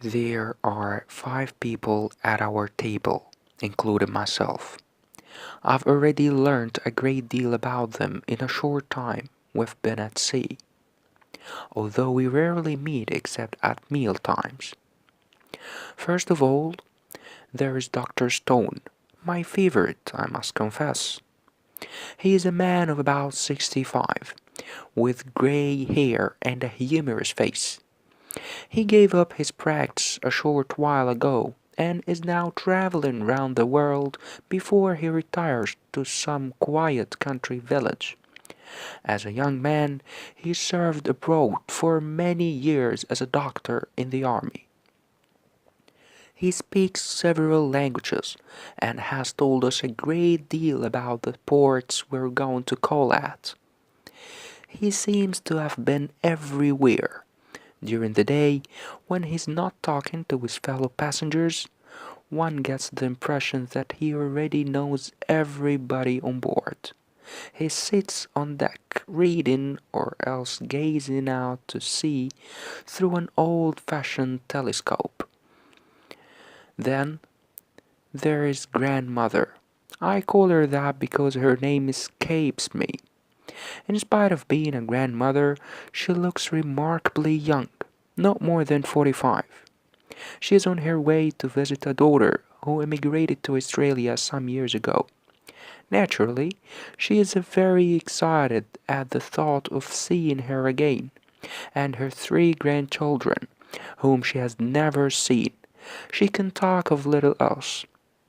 There are 5 people at our table, including myself. I've already learned a great deal about them in a short time we've been at sea, although we rarely meet except at meal times. First of all, there is Dr. Stone, my favorite, I must confess. He is a man of about 65, with grey hair and a humorous face. He gave up his practice a short while ago and is now traveling round the world before he retires to some quiet country village. As a young man, he served abroad for many years as a doctor in the army. He speaks several languages and has told us a great deal about the ports we're going to call at. He seems to have been everywhere. During the day, when he's not talking to his fellow passengers, one gets the impression that he already knows everybody on board. He sits on deck reading or else gazing out to sea through an old-fashioned telescope. Then there is Grandmother. I call her that because her name escapes me. In spite of being a grandmother, she looks remarkably young, not more than 45. She is on her way to visit a daughter who emigrated to Australia some years ago. Naturally, she is very excited at the thought of seeing her again, and her 3 grandchildren, whom she has never seen. She can talk of little else.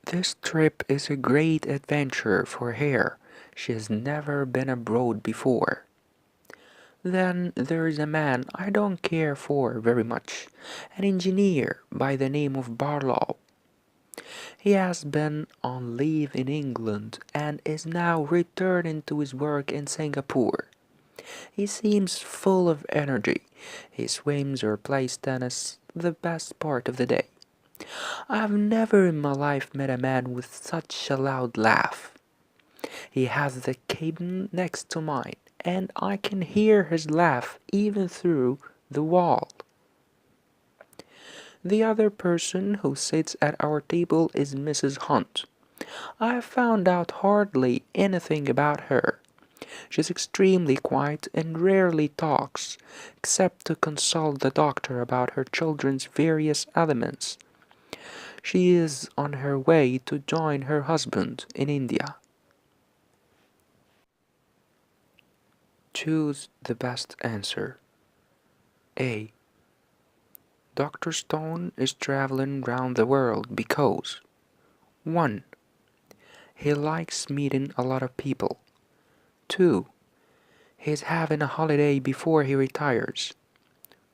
This trip is a great adventure for her. She has never been abroad before. Then there is a man I don't care for very much, an engineer by the name of Barlow. He has been on leave in England and is now returning to his work in Singapore. He seems full of energy. He swims or plays tennis the best part of the day. I've never in my life met a man with such a loud laugh. He has the cabin next to mine, and I can hear his laugh even through the wall. The other person who sits at our table is Mrs. Hunt. I have found out hardly anything about her. She's extremely quiet and rarely talks, except to consult the doctor about her children's various ailments. She is on her way to join her husband in India. Choose the best answer. A. Dr. Stone is traveling round the world because 1. He likes meeting a lot of people. 2. He's having a holiday before he retires.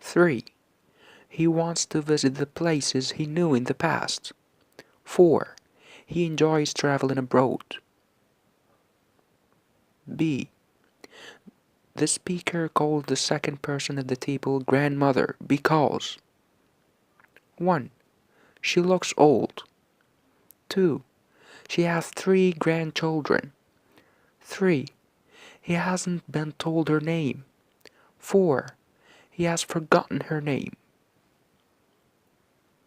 3. He wants to visit the places he knew in the past. 4. He enjoys traveling abroad. B. The speaker called the second person at the table grandmother because 1. She looks old. 2. She has 3 grandchildren. 3. He hasn't been told her name. 4. He has forgotten her name.